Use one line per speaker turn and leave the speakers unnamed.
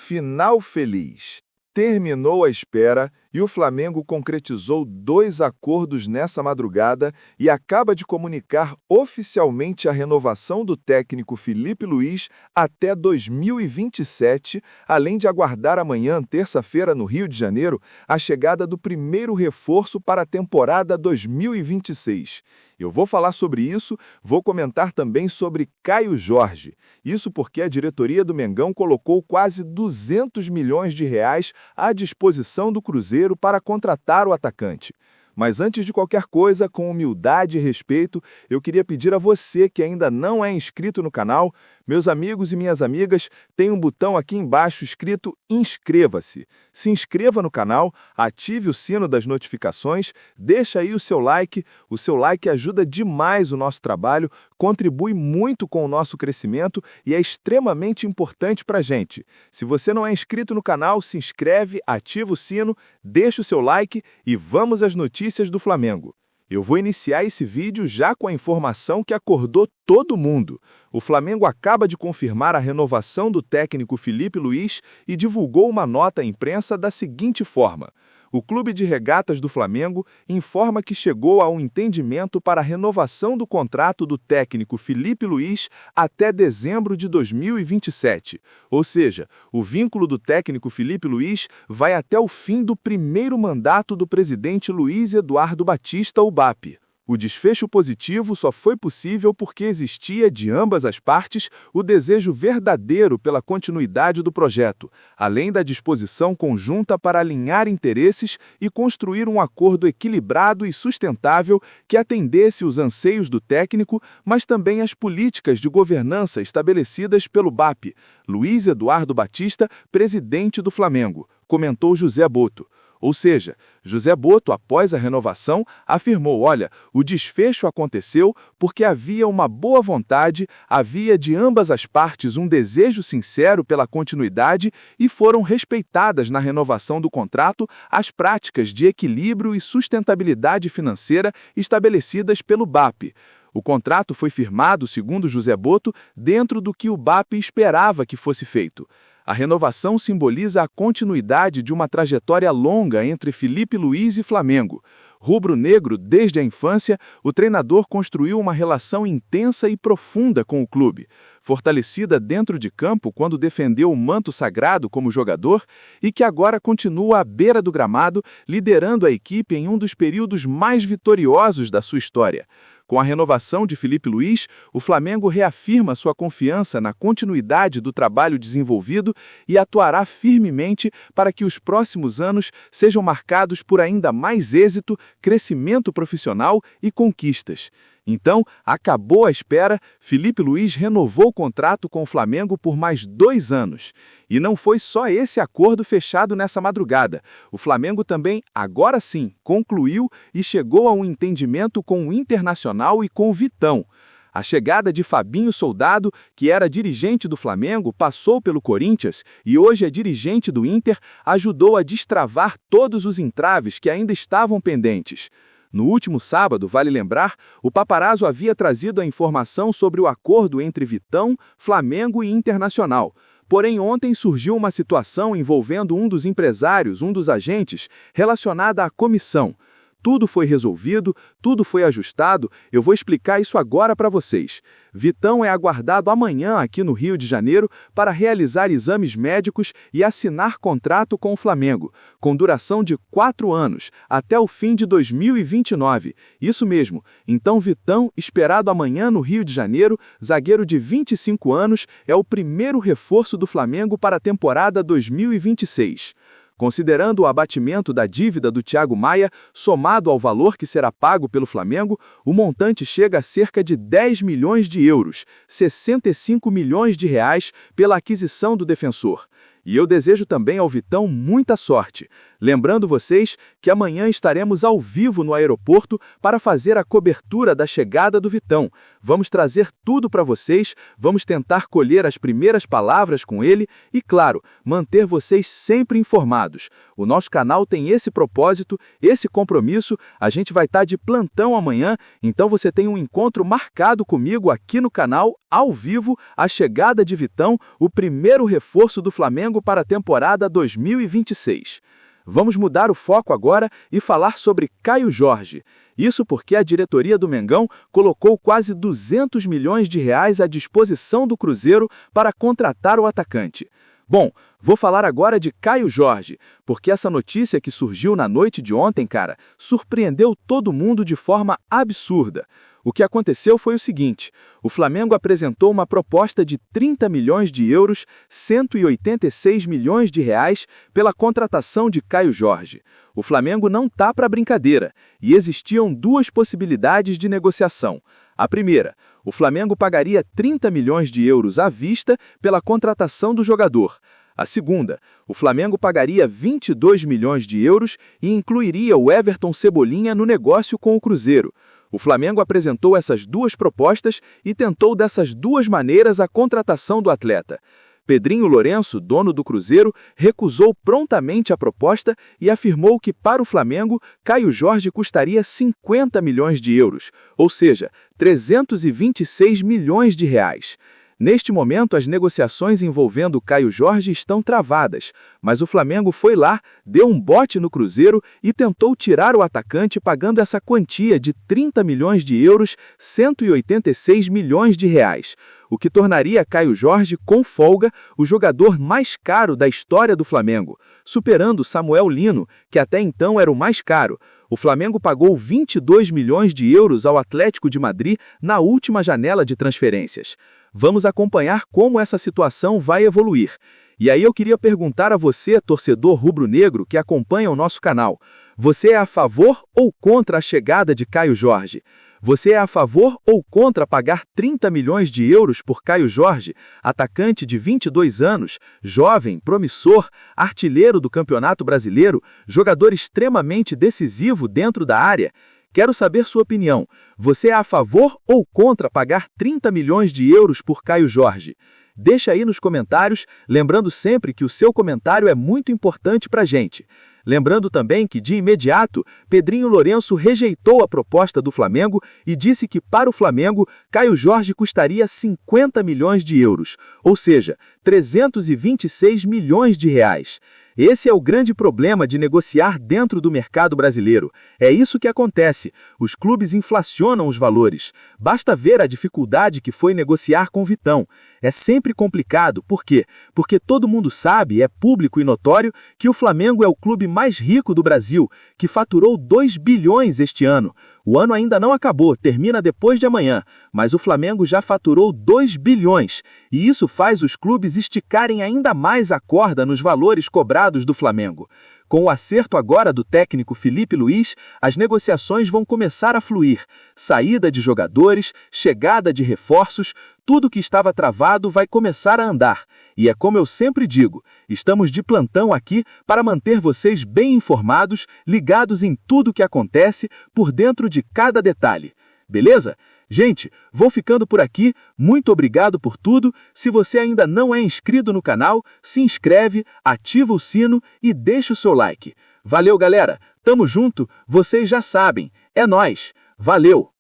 Final feliz. Terminou a espera e o Flamengo concretizou 2 acordos nessa madrugada e acaba de comunicar oficialmente a renovação do técnico Filipe Luís até 2027, além de aguardar amanhã, terça-feira, no Rio de Janeiro, a chegada do primeiro reforço para a temporada 2026. Eu vou falar sobre isso, vou comentar também sobre Caio Jorge. Isso porque a diretoria do Mengão colocou quase 200 milhões de reais à disposição do Cruzeiro para contratar o atacante. Mas antes de qualquer coisa, com humildade e respeito, eu queria pedir a você que ainda não é inscrito no canal, meus amigos e minhas amigas, tem um botão aqui embaixo escrito Inscreva-se. Se inscreva no canal, ative o sino das notificações, deixa aí o seu like ajuda demais o nosso trabalho, contribui muito com o nosso crescimento e é extremamente importante para a gente. Se você não é inscrito no canal, se inscreve, ativa o sino, deixa o seu like e vamos às notícias do Flamengo. Eu vou iniciar esse vídeo já com a informação que acordou todo mundo. O Flamengo acaba de confirmar a renovação do técnico Filipe Luís e divulgou uma nota à imprensa da seguinte forma: o Clube de Regatas do Flamengo informa que chegou a um entendimento para a renovação do contrato do técnico Filipe Luís até dezembro de 2027. Ou seja, o vínculo do técnico Filipe Luís vai até o fim do primeiro mandato do presidente Luiz Eduardo Batista, o BAP. O desfecho positivo só foi possível porque existia, de ambas as partes, o desejo verdadeiro pela continuidade do projeto, além da disposição conjunta para alinhar interesses e construir um acordo equilibrado e sustentável que atendesse os anseios do técnico, mas também as políticas de governança estabelecidas pelo BAP, Luiz Eduardo Batista, presidente do Flamengo, comentou José Boto. Ou seja, José Boto, após a renovação, afirmou: olha, o desfecho aconteceu porque havia uma boa vontade, havia de ambas as partes um desejo sincero pela continuidade e foram respeitadas na renovação do contrato as práticas de equilíbrio e sustentabilidade financeira estabelecidas pelo BAP. O contrato foi firmado, segundo José Boto, dentro do que o BAP esperava que fosse feito. A renovação simboliza a continuidade de uma trajetória longa entre Filipe Luís e Flamengo. Rubro-negro, desde a infância, o treinador construiu uma relação intensa e profunda com o clube, fortalecida dentro de campo quando defendeu o manto sagrado como jogador e que agora continua à beira do gramado, liderando a equipe em um dos períodos mais vitoriosos da sua história. Com a renovação de Filipe Luís, o Flamengo reafirma sua confiança na continuidade do trabalho desenvolvido e atuará firmemente para que os próximos anos sejam marcados por ainda mais êxito, crescimento profissional e conquistas. Então, acabou a espera, Filipe Luís renovou o contrato com o Flamengo por mais 2 anos. E não foi só esse acordo fechado nessa madrugada. O Flamengo também, agora sim, concluiu e chegou a um entendimento com o Internacional e com o Vitão. A chegada de Fabinho Soldado, que era dirigente do Flamengo, passou pelo Corinthians e hoje é dirigente do Inter, ajudou a destravar todos os entraves que ainda estavam pendentes. No último sábado, vale lembrar, o Paparazzo havia trazido a informação sobre o acordo entre Vitão, Flamengo e Internacional. Porém, ontem surgiu uma situação envolvendo um dos empresários, um dos agentes, relacionada à comissão. Tudo foi resolvido, tudo foi ajustado, eu vou explicar isso agora para vocês. Vitão é aguardado amanhã aqui no Rio de Janeiro para realizar exames médicos e assinar contrato com o Flamengo, com duração de 4 anos, até o fim de 2029. Isso mesmo, então Vitão, esperado amanhã no Rio de Janeiro, zagueiro de 25 anos, é o primeiro reforço do Flamengo para a temporada 2026. Considerando o abatimento da dívida do Thiago Maia, somado ao valor que será pago pelo Flamengo, o montante chega a cerca de 10 milhões de euros, 65 milhões de reais, pela aquisição do defensor. E eu desejo também ao Vitão muita sorte. Lembrando vocês que amanhã estaremos ao vivo no aeroporto para fazer a cobertura da chegada do Vitão. Vamos trazer tudo para vocês, vamos tentar colher as primeiras palavras com ele e, claro, manter vocês sempre informados. O nosso canal tem esse propósito, esse compromisso, a gente vai estar de plantão amanhã, então você tem um encontro marcado comigo aqui no canal
ao vivo a chegada de Vitão, o primeiro reforço do Flamengo para a temporada 2026. Vamos mudar o foco agora e falar sobre Caio Jorge. Isso porque a diretoria do Mengão colocou quase 200 milhões de reais à disposição do Cruzeiro para contratar o atacante. Bom, vou falar agora de Caio Jorge, porque essa notícia que surgiu na noite de ontem, cara, surpreendeu todo mundo de forma absurda. O que aconteceu foi o seguinte: o Flamengo apresentou uma proposta de 30 milhões de euros, 186 milhões de reais, pela contratação de Caio Jorge. O Flamengo não tá para brincadeira, e existiam duas possibilidades de negociação. A primeira, o Flamengo pagaria 30 milhões de euros à vista pela contratação do jogador. A segunda, o Flamengo pagaria 22 milhões de euros e incluiria o Everton Cebolinha no negócio com o Cruzeiro. O Flamengo apresentou essas duas propostas e tentou dessas duas maneiras a contratação do atleta. Pedrinho Lourenço, dono do Cruzeiro, recusou prontamente a proposta e afirmou que para o Flamengo, Caio Jorge custaria 50 milhões de euros, ou seja, 326 milhões de reais. Neste momento, as negociações envolvendo Caio Jorge estão travadas, mas o Flamengo foi lá, deu um bote no Cruzeiro e tentou tirar o atacante pagando essa quantia de 30 milhões de euros, 186 milhões de reais, o que tornaria Caio Jorge, com folga, o jogador mais caro da história do Flamengo, superando Samuel Lino, que até então era o mais caro. O Flamengo pagou 22 milhões de euros ao Atlético de Madrid na última janela de transferências. Vamos acompanhar como essa situação vai evoluir. E aí eu queria perguntar a você, torcedor rubro-negro que acompanha o nosso canal, você é a favor ou contra a chegada de Caio Jorge? Você é a favor ou contra pagar 30 milhões de euros por Caio Jorge, atacante de 22 anos, jovem, promissor, artilheiro do Campeonato Brasileiro, jogador extremamente decisivo dentro da área? Quero saber sua opinião. Você é a favor ou contra pagar 30 milhões de euros por Caio Jorge? Deixa aí nos comentários, lembrando sempre que o seu comentário é muito importante para a gente. Lembrando também que, de imediato, Pedrinho Lourenço rejeitou a proposta do Flamengo e disse que, para o Flamengo, Caio Jorge custaria 50 milhões de euros, ou seja, 326 milhões de reais. Esse é o grande problema de negociar dentro do mercado brasileiro. É isso que acontece. Os clubes inflacionam os valores. Basta ver a dificuldade que foi negociar com Vitão. É sempre complicado. Por quê? Porque todo mundo sabe, é público e notório, que o Flamengo é o clube mais rico do Brasil, que faturou 2 bilhões este ano. O ano ainda não acabou, termina depois de amanhã, mas o Flamengo já faturou 2 bilhões, e isso faz os clubes esticarem ainda mais a corda nos valores cobrados do Flamengo. Com o acerto agora do técnico Felipe Luiz, as negociações vão começar a fluir. Saída de jogadores, chegada de reforços, tudo que estava travado vai começar a andar. E é como eu sempre digo, estamos de plantão aqui para manter vocês bem informados, ligados em tudo que acontece, por dentro de cada detalhe. Beleza? Gente, vou ficando por aqui, muito obrigado por tudo. Se você ainda não é inscrito no canal, se inscreve, ativa o sino e deixa o seu like. Valeu, galera, tamo junto, vocês já sabem, é nóis, valeu!